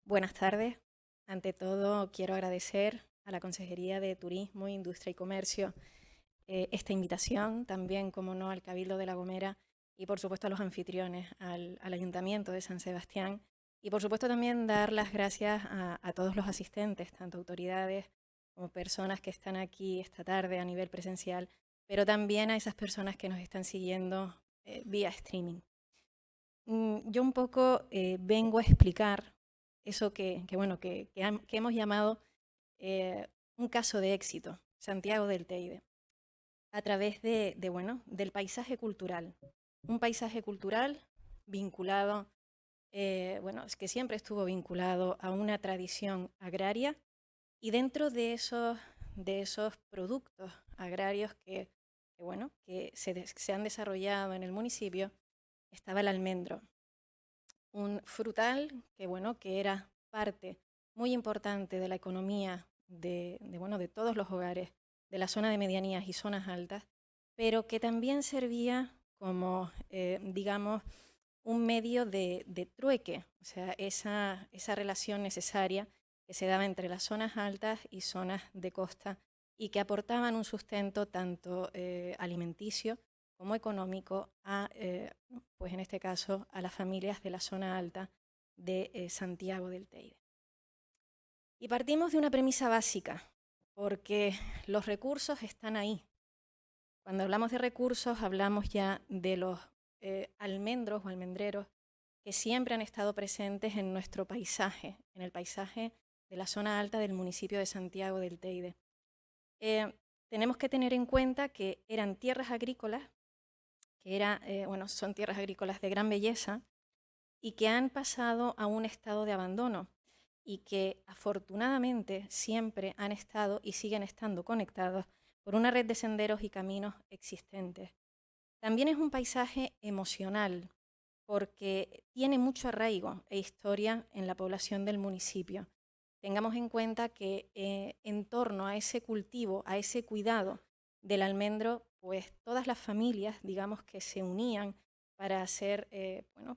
Buenas tardes. Ante todo, quiero agradecer a la Consejería de Turismo, Industria y Comercio esta invitación, también, como no, al Cabildo de La Gomera y, por supuesto, a los anfitriones, al Ayuntamiento de San Sebastián. Y, por supuesto, también dar las gracias a todos los asistentes, tanto autoridades como personas que están aquí esta tarde a nivel presencial, pero también a esas personas que nos están siguiendo vía streaming. Yo un poco vengo a explicar eso que hemos llamado un caso de éxito, Santiago del Teide, a través del paisaje cultural. Un paisaje cultural vinculado, es que siempre estuvo vinculado a una tradición agraria y dentro de esos productos agrarios que se han desarrollado en el municipio estaba el almendro, un frutal que era parte muy importante de la economía de todos los hogares de la zona de medianías y zonas altas, pero que también servía como, digamos, un medio de trueque, o sea, esa relación necesaria que se daba entre las zonas altas y zonas de costa y que aportaban un sustento tanto alimenticio como económico pues en este caso, a las familias de la zona alta de Santiago del Teide. Y partimos de una premisa básica, porque los recursos están ahí. Cuando hablamos de recursos, hablamos ya de los almendros o almendreros que siempre han estado presentes en nuestro paisaje, en el paisaje de la zona alta del municipio de Santiago del Teide. Tenemos que tener en cuenta que eran tierras agrícolas son tierras agrícolas de gran belleza y que han pasado a un estado de abandono y que afortunadamente siempre han estado y siguen estando conectados por una red de senderos y caminos existentes. También es un paisaje emocional porque tiene mucho arraigo e historia en la población del municipio. Tengamos en cuenta que en torno a ese cultivo, a ese cuidado del almendro, pues todas las familias, digamos, que se unían para hacer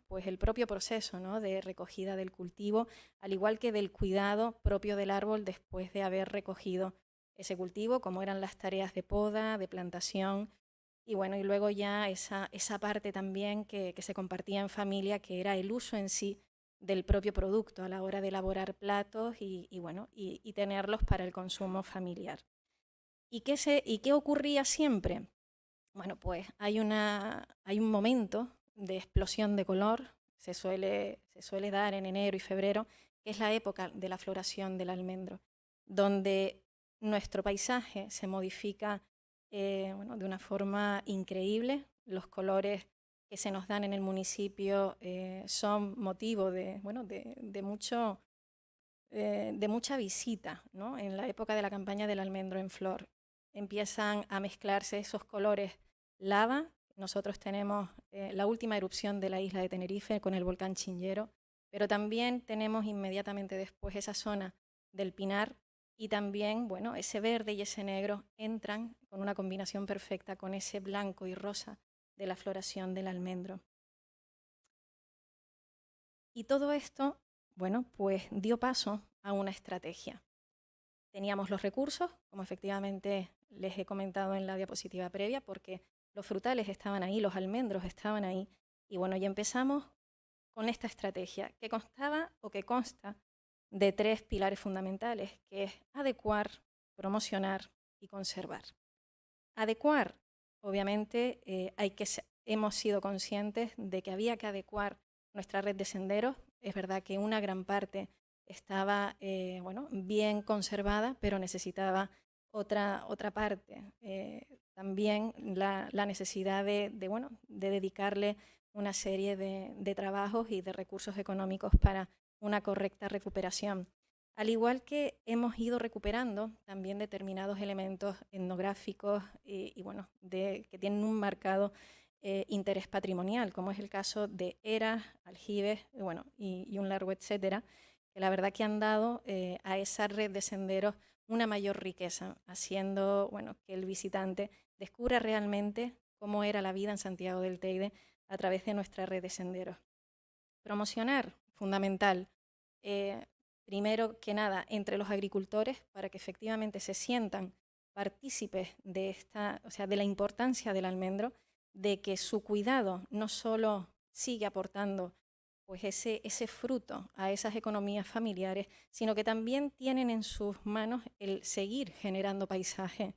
pues el propio proceso, ¿no?, de recogida del cultivo, al igual que del cuidado propio del árbol después de haber recogido ese cultivo, como eran las tareas de poda, de plantación, y luego ya esa parte también que se compartía en familia, que era el uso en sí del propio producto a la hora de elaborar platos y tenerlos para el consumo familiar. ¿Y qué ocurría siempre? Bueno, pues hay un momento de explosión de color, se suele dar en enero y febrero, que es la época de la floración del almendro, donde nuestro paisaje se modifica de una forma increíble. Los colores que se nos dan en el municipio son motivo de mucha visita, ¿no? En la época de la campaña del almendro en flor empiezan a mezclarse esos colores lava. Nosotros tenemos la última erupción de la isla de Tenerife con el volcán Chinchero, pero también tenemos inmediatamente después esa zona del Pinar y también, ese verde y ese negro entran con una combinación perfecta con ese blanco y rosa de la floración del almendro. Y todo esto, pues dio paso a una estrategia. Teníamos los recursos, como efectivamente les he comentado en la diapositiva previa, porque los frutales estaban ahí, los almendros estaban ahí, y empezamos con esta estrategia que consta de 3 pilares fundamentales, que es adecuar, promocionar y conservar. Adecuar, obviamente, hemos sido conscientes de que había que adecuar nuestra red de senderos. Es verdad que una gran parte estaba bien conservada, pero necesitaba otra parte. También la necesidad de dedicarle una serie de trabajos y de recursos económicos para una correcta recuperación. Al igual que hemos ido recuperando también determinados elementos etnográficos que tienen un marcado interés patrimonial, como es el caso de eras, aljibes y un largo etcétera, que la verdad que han dado a esa red de senderos una mayor riqueza, haciendo que el visitante descubra realmente cómo era la vida en Santiago del Teide a través de nuestra red de senderos. Promocionar, fundamental. primero que nada, entre los agricultores, para que efectivamente se sientan partícipes de de la importancia del almendro, de que su cuidado no solo sigue aportando pues ese fruto a esas economías familiares, sino que también tienen en sus manos el seguir generando paisaje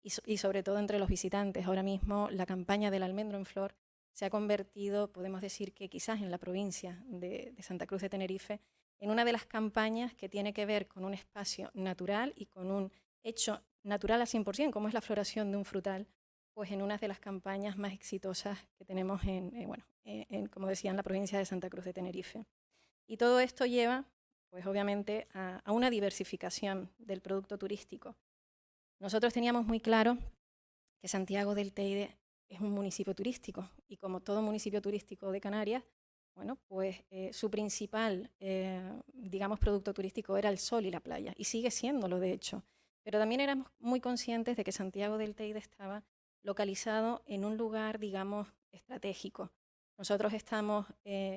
y sobre todo entre los visitantes. Ahora mismo la campaña del almendro en flor se ha convertido, podemos decir que quizás en la provincia de Santa Cruz de Tenerife, en una de las campañas que tiene que ver con un espacio natural y con un hecho natural al 100%, como es la floración de un frutal, pues en una de las campañas más exitosas que tenemos como decía, en la provincia de Santa Cruz de Tenerife. Y todo esto lleva, pues obviamente, a una diversificación del producto turístico. Nosotros teníamos muy claro que Santiago del Teide es un municipio turístico y como todo municipio turístico de Canarias, bueno, pues su principal, digamos, producto turístico era el sol y la playa, y sigue siéndolo, de hecho. Pero también éramos muy conscientes de que Santiago del Teide estaba localizado en un lugar, digamos, estratégico. Nosotros estamos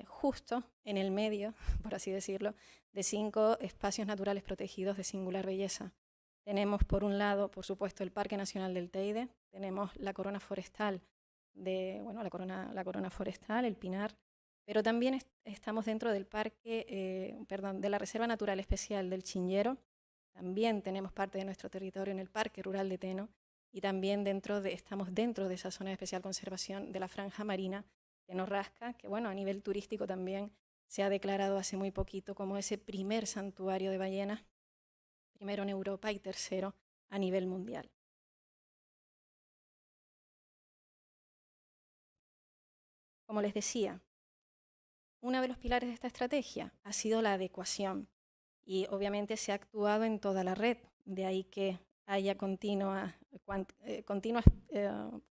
justo en el medio, por así decirlo, de 5 espacios naturales protegidos de singular belleza. Tenemos, por un lado, por supuesto, el Parque Nacional del Teide, tenemos la corona forestal, la corona forestal, el pinar, pero también estamos dentro del de la Reserva Natural Especial del Chinllero. También tenemos parte de nuestro territorio en el Parque Rural de Teno y también estamos dentro de esa zona de especial conservación de la franja marina Teno Rasca, que bueno, a nivel turístico también se ha declarado hace muy poquito como ese primer santuario de ballenas, primero en Europa y tercero a nivel mundial. Como les decía, uno de los pilares de esta estrategia ha sido la adecuación y obviamente se ha actuado en toda la red, de ahí que haya continuas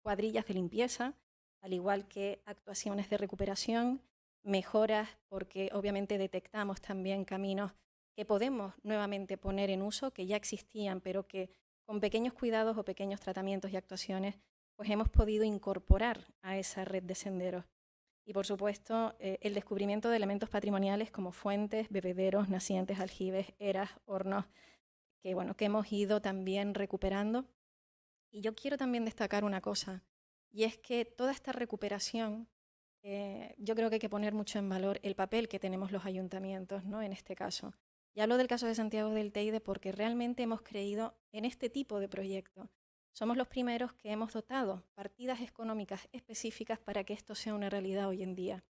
cuadrillas de limpieza, al igual que actuaciones de recuperación, mejoras, porque obviamente detectamos también caminos que podemos nuevamente poner en uso, que ya existían, pero que con pequeños cuidados o pequeños tratamientos y actuaciones, pues hemos podido incorporar a esa red de senderos. Y por supuesto, el descubrimiento de elementos patrimoniales como fuentes, bebederos, nacientes, aljibes, eras, hornos, que hemos ido también recuperando. Y yo quiero también destacar una cosa, y es que toda esta recuperación, yo creo que hay que poner mucho en valor el papel que tenemos los ayuntamientos, ¿no? En este caso. Y hablo del caso de Santiago del Teide porque realmente hemos creído en este tipo de proyectos. Somos los primeros que hemos dotado partidas económicas específicas para que esto sea una realidad hoy en día.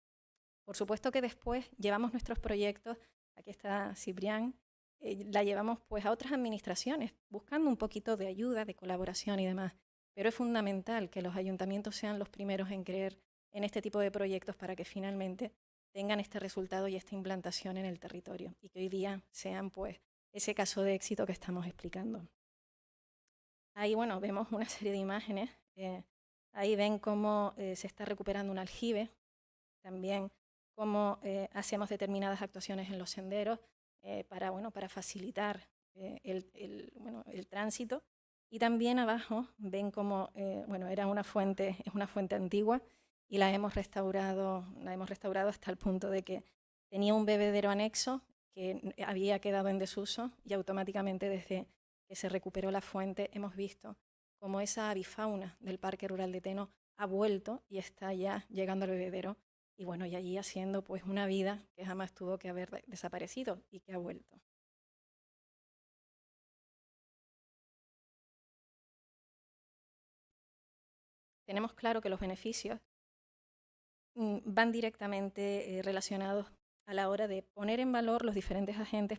Por supuesto que después llevamos nuestros proyectos, aquí está Ciprián, la llevamos pues a otras administraciones, buscando un poquito de ayuda, de colaboración y demás. Pero es fundamental que los ayuntamientos sean los primeros en creer en este tipo de proyectos para que finalmente tengan este resultado y esta implantación en el territorio y que hoy día sean pues ese caso de éxito que estamos explicando. Ahí, bueno, vemos una serie de imágenes. Ahí ven cómo se está recuperando un aljibe, también cómo hacemos determinadas actuaciones en los senderos para facilitar el tránsito. Y también abajo ven cómo es una fuente antigua y la hemos restaurado hasta el punto de que tenía un bebedero anexo que había quedado en desuso y automáticamente desde que se recuperó la fuente hemos visto cómo esa avifauna del Parque Rural de Teno ha vuelto y está ya llegando al bebedero y bueno, y allí haciendo pues una vida que jamás tuvo que haber desaparecido y que ha vuelto. Tenemos claro que los beneficios van directamente relacionados a la hora de poner en valor los diferentes agentes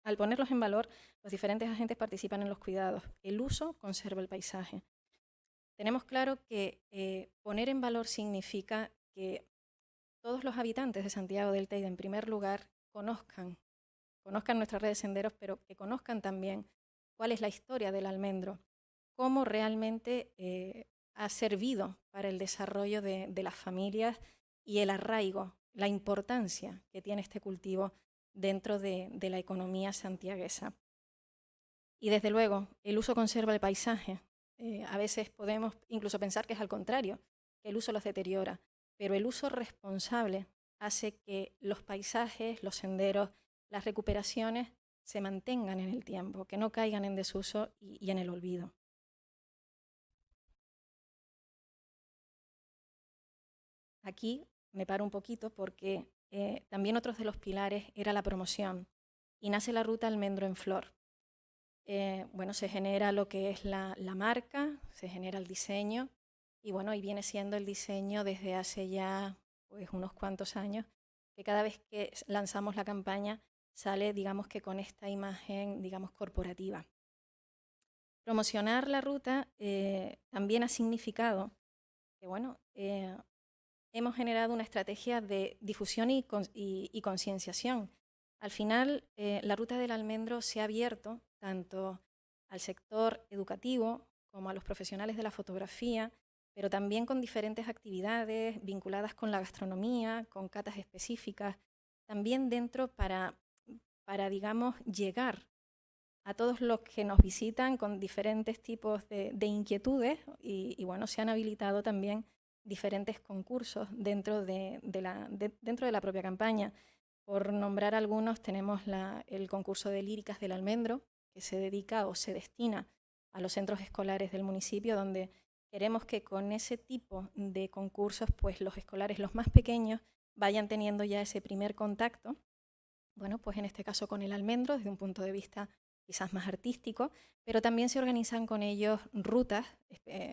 al ponerlos en valor, los diferentes agentes participan en los cuidados. El uso conserva el paisaje. Tenemos claro que poner en valor significa que todos los habitantes de Santiago del Teide, en primer lugar, conozcan nuestra red de senderos, pero que conozcan también cuál es la historia del almendro, cómo realmente ha servido para el desarrollo de las familias y el arraigo, la importancia que tiene este cultivo dentro de la economía santiaguesa. Y desde luego, el uso conserva el paisaje. A veces podemos incluso pensar que es al contrario, que el uso los deteriora, pero el uso responsable hace que los paisajes, los senderos las recuperaciones se mantengan en el tiempo, que no caigan en desuso y en el olvido. Aquí me paro un poquito porque también otro de los pilares era la promoción y nace la ruta Almendro en Flor. Bueno, se genera lo que es la marca, se genera el diseño y bueno, y viene siendo el diseño desde hace ya pues unos cuantos años, que cada vez que lanzamos la campaña sale, digamos que con esta imagen, digamos, corporativa. Promocionar la ruta también ha significado que, bueno, hemos generado una estrategia de difusión y concienciación. Al final, la ruta del almendro se ha abierto tanto al sector educativo como a los profesionales de la fotografía, pero también con diferentes actividades vinculadas con la gastronomía, con catas específicas, también dentro para digamos, llegar a todos los que nos visitan con diferentes tipos de inquietudes y, bueno, se han habilitado también diferentes concursos dentro dentro de la propia campaña. Por nombrar algunos, tenemos el concurso de líricas del almendro, que se dedica o se destina a los centros escolares del municipio, donde queremos que con ese tipo de concursos, pues los escolares, los más pequeños, vayan teniendo ya ese primer contacto, bueno, pues en este caso con el almendro, desde un punto de vista quizás más artístico, pero también se organizan con ellos rutas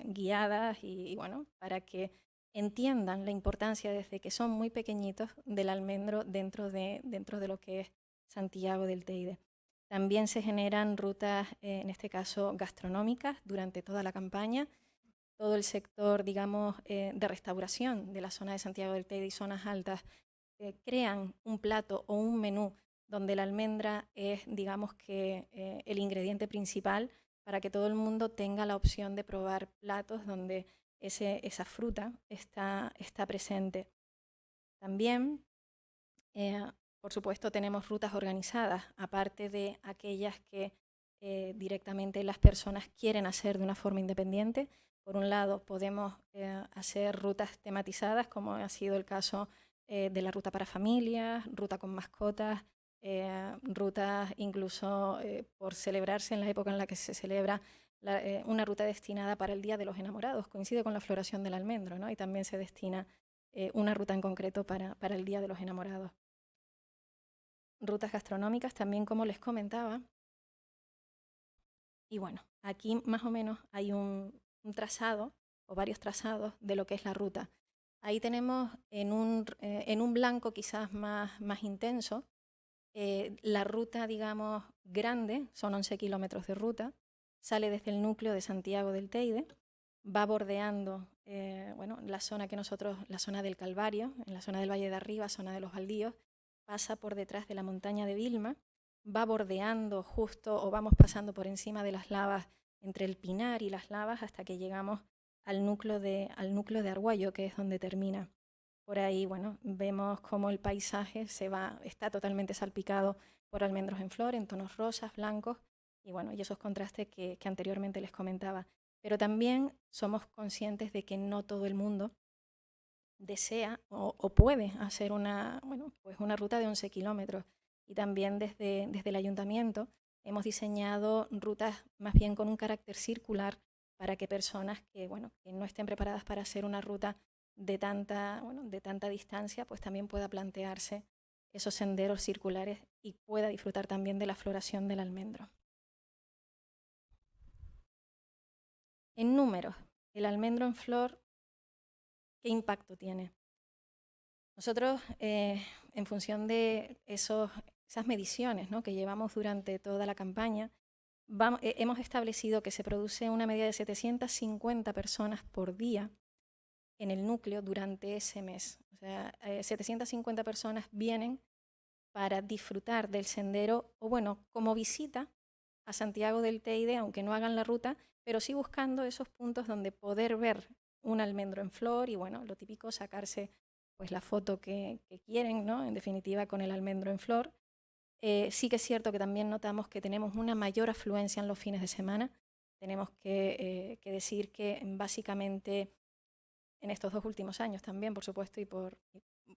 guiadas y, bueno, para que entiendan la importancia desde que son muy pequeñitos del almendro dentro de lo que es Santiago del Teide. También se generan rutas, en este caso gastronómicas, durante toda la campaña. Todo el sector, digamos, de restauración de la zona de Santiago del Teide y zonas altas crean un plato o un menú donde la almendra es, digamos que, el ingrediente principal para que todo el mundo tenga la opción de probar platos donde esa fruta está presente. También, por supuesto, tenemos rutas organizadas, aparte de aquellas que directamente las personas quieren hacer de una forma independiente. Por un lado, podemos hacer rutas tematizadas, como ha sido el caso de la ruta para familias, ruta con mascotas, rutas incluso por celebrarse en la época en la que se celebra una ruta destinada para el Día de los Enamorados. Coincide con la floración del almendro, ¿no? Y también se destina una ruta en concreto para el Día de los Enamorados. Rutas gastronómicas también, como les comentaba. Y bueno, aquí más o menos hay un trazado o varios trazados de lo que es la ruta. Ahí tenemos en un blanco quizás más intenso la ruta, digamos, grande, son 11 kilómetros de ruta, sale desde el núcleo de Santiago del Teide, va bordeando bueno, la zona la zona del Calvario, en la zona del Valle de Arriba, zona de los Baldíos, pasa por detrás de la montaña de Vilma, va bordeando justo o vamos pasando por encima de las lavas, entre el Pinar y las lavas, hasta que llegamos al núcleo de Arguayo, que es donde termina. Por ahí, bueno, vemos cómo el paisaje está totalmente salpicado por almendros en flor, en tonos rosas, blancos, y bueno, y esos contrastes que anteriormente les comentaba. Pero también somos conscientes de que no todo el mundo desea o puede hacer pues una ruta de 11 kilómetros. Y también desde el ayuntamiento hemos diseñado rutas más bien con un carácter circular para que personas que no estén preparadas para hacer una ruta de tanta distancia, pues también pueda plantearse esos senderos circulares y pueda disfrutar también de la floración del almendro. En números, el almendro en flor, ¿qué impacto tiene? Nosotros, en función de esas mediciones, ¿no?, que llevamos durante toda la campaña, hemos establecido que se produce una media de 750 personas por día en el núcleo durante ese mes. O sea, 750 personas vienen para disfrutar del sendero o, bueno, como visita a Santiago del Teide, aunque no hagan la ruta, pero sí buscando esos puntos donde poder ver un almendro en flor y, bueno, lo típico, sacarse pues la foto que quieren, ¿no?, en definitiva, con el almendro en flor. Sí que es cierto que también notamos que tenemos una mayor afluencia en los fines de semana. Tenemos que decir que básicamente en estos 2 últimos años también, por supuesto,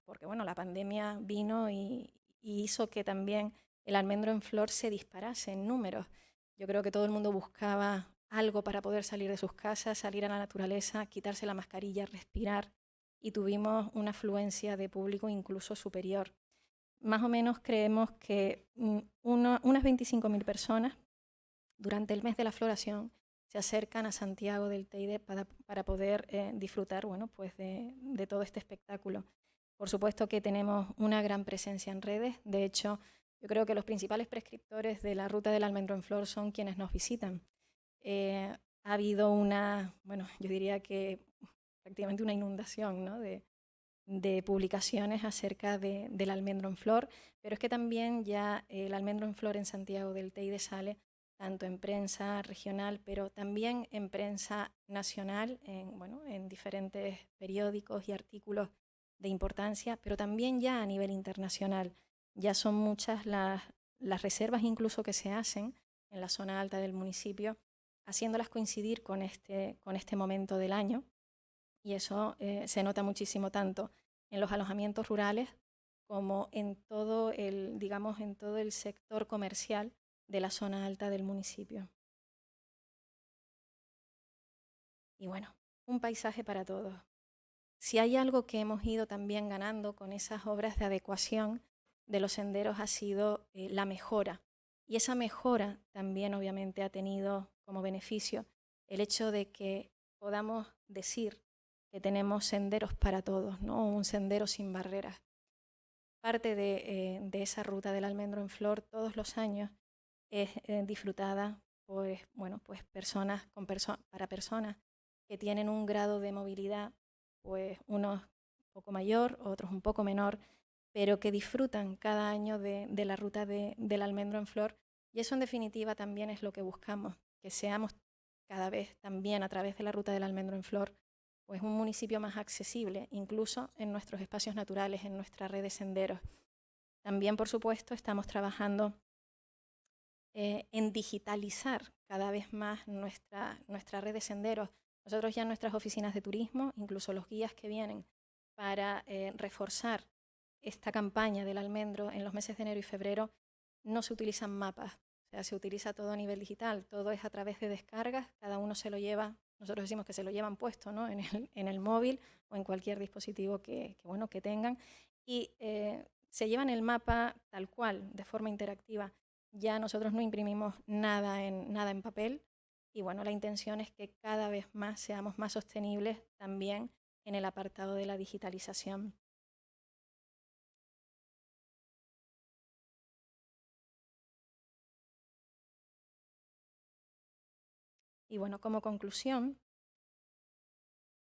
porque bueno, la pandemia vino y hizo que también el almendro en flor se disparase en números. Yo creo que todo el mundo buscaba algo para poder salir de sus casas, salir a la naturaleza, quitarse la mascarilla, respirar, y tuvimos una afluencia de público incluso superior. Más o menos creemos que unas 25.000 personas durante el mes de la floración se acercan a Santiago del Teide para poder disfrutar, bueno, pues de todo este espectáculo. Por supuesto que tenemos una gran presencia en redes. De hecho, yo creo que los principales prescriptores de la ruta del almendro en flor son quienes nos visitan. Ha habido bueno, yo diría que prácticamente una inundación, ¿no?, de publicaciones acerca del almendro en flor, pero es que también ya el almendro en flor en Santiago del Teide sale tanto en prensa regional, pero también en prensa nacional, en diferentes periódicos y artículos de importancia, pero también ya a nivel internacional. Ya son muchas las reservas incluso que se hacen en la zona alta del municipio, haciéndolas coincidir con este momento del año, y eso se nota muchísimo tanto en los alojamientos rurales como en todo en todo el sector comercial de la zona alta del municipio. Y bueno, un paisaje para todos. Si hay algo que hemos ido también ganando con esas obras de adecuación de los senderos ha sido la mejora. Y esa mejora también obviamente ha tenido como beneficio el hecho de que podamos decir que tenemos senderos para todos, ¿no? Un sendero sin barreras. Parte de esa ruta del almendro en flor todos los años es disfrutada pues, para personas que tienen un grado de movilidad, pues unos un poco mayor, otros un poco menor, pero que disfrutan cada año de la ruta del almendro en flor. Y eso en definitiva también es lo que buscamos, que seamos cada vez también a través de la ruta del almendro en flor pues un municipio más accesible, incluso en nuestros espacios naturales, en nuestra red de senderos. También, por supuesto, estamos trabajando en digitalizar cada vez más nuestra red de senderos. Nosotros ya en nuestras oficinas de turismo, incluso los guías que vienen para reforzar esta campaña del almendro en los meses de enero y febrero, no se utilizan mapas, o sea, se utiliza todo a nivel digital, todo es a través de descargas, cada uno se lo lleva, nosotros decimos que se lo llevan puesto, ¿no?, en el móvil o en cualquier dispositivo que tengan, y se llevan el mapa tal cual, de forma interactiva. Ya nosotros no imprimimos nada en papel, y bueno, la intención es que cada vez más seamos más sostenibles también en el apartado de la digitalización. Y bueno, como conclusión,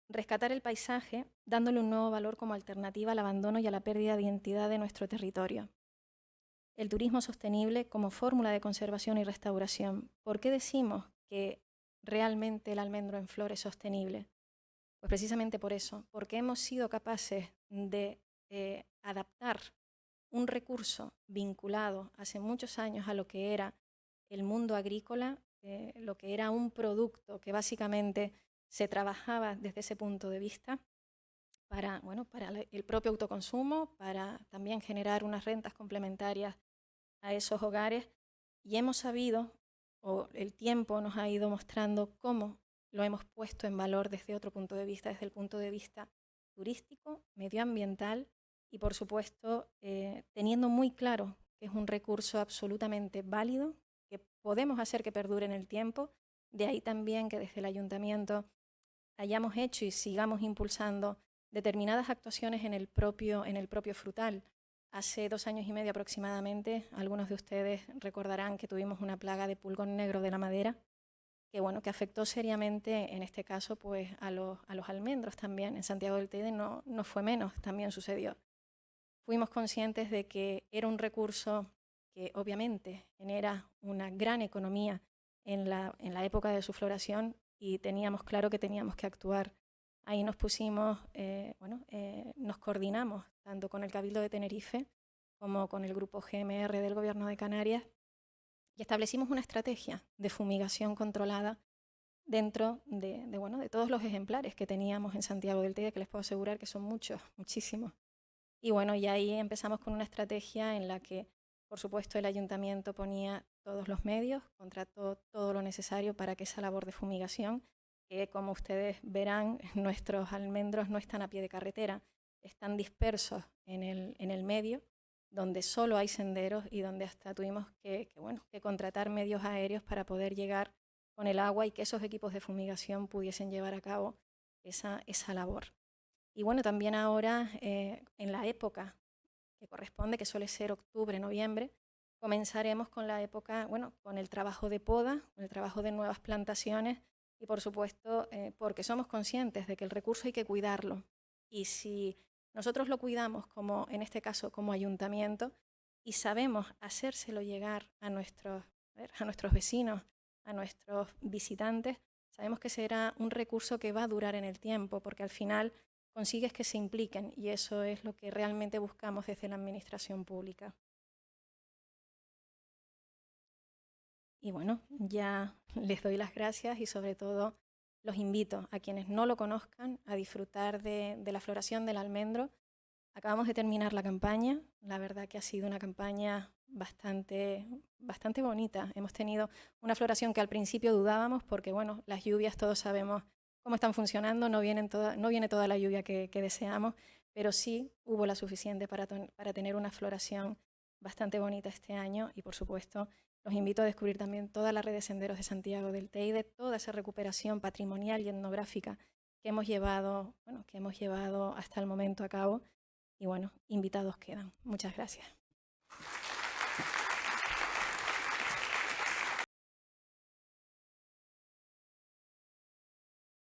rescatar el paisaje dándole un nuevo valor como alternativa al abandono y a la pérdida de identidad de nuestro territorio. El turismo sostenible como fórmula de conservación y restauración. ¿Por qué decimos que realmente el almendro en flor es sostenible? Pues precisamente por eso, porque hemos sido capaces de adaptar un recurso vinculado hace muchos años a lo que era el mundo agrícola, lo que era un producto que básicamente se trabajaba desde ese punto de vista para el propio autoconsumo, para también generar unas rentas complementarias a esos hogares, y hemos sabido, o el tiempo nos ha ido mostrando cómo lo hemos puesto en valor desde otro punto de vista, desde el punto de vista turístico, medioambiental y, por supuesto, teniendo muy claro que es un recurso absolutamente válido, que podemos hacer que perdure en el tiempo. De ahí también que desde el ayuntamiento hayamos hecho y sigamos impulsando determinadas actuaciones en el propio frutal. Hace 2 años y medio aproximadamente, algunos de ustedes recordarán que tuvimos una plaga de pulgón negro de la madera, que afectó seriamente, en este caso, pues a los almendros también. En Santiago del Teide no fue menos, también sucedió. Fuimos conscientes de que era un recurso que obviamente genera una gran economía en la época de su floración, y teníamos claro que teníamos que actuar. Ahí nos pusimos, nos coordinamos tanto con el Cabildo de Tenerife como con el Grupo GMR del Gobierno de Canarias, y establecimos una estrategia de fumigación controlada dentro de todos los ejemplares que teníamos en Santiago del Teide, que les puedo asegurar que son muchos, muchísimos. Y bueno, y ahí empezamos con una estrategia en la que Por supuesto, el ayuntamiento ponía todos los medios, contrató todo lo necesario para que esa labor de fumigación, que como ustedes verán, nuestros almendros no están a pie de carretera, están dispersos en el medio, donde solo hay senderos y donde hasta tuvimos que contratar medios aéreos para poder llegar con el agua y que esos equipos de fumigación pudiesen llevar a cabo esa labor. Y bueno, también ahora, en la época que corresponde, que suele ser octubre, noviembre, comenzaremos con la época, con el trabajo de poda, con el trabajo de nuevas plantaciones y, por supuesto, porque somos conscientes de que el recurso hay que cuidarlo. Y si nosotros lo cuidamos, como en este caso como ayuntamiento, y sabemos hacérselo llegar a nuestros vecinos, a nuestros visitantes, sabemos que será un recurso que va a durar en el tiempo, porque al final consigues que se impliquen y eso es lo que realmente buscamos desde la administración pública. Y bueno, ya les doy las gracias y sobre todo los invito a quienes no lo conozcan a disfrutar de la floración del almendro. Acabamos de terminar la campaña, la verdad que ha sido una campaña bastante bonita. Hemos tenido una floración que al principio dudábamos porque bueno, las lluvias todos sabemos cómo están funcionando, no viene toda la lluvia que deseamos, pero sí hubo la suficiente para tener una floración bastante bonita este año y por supuesto los invito a descubrir también toda la red de senderos de Santiago del Teide, toda esa recuperación patrimonial y etnográfica que hemos llevado hasta el momento a cabo. Y bueno, invitados quedan. Muchas gracias.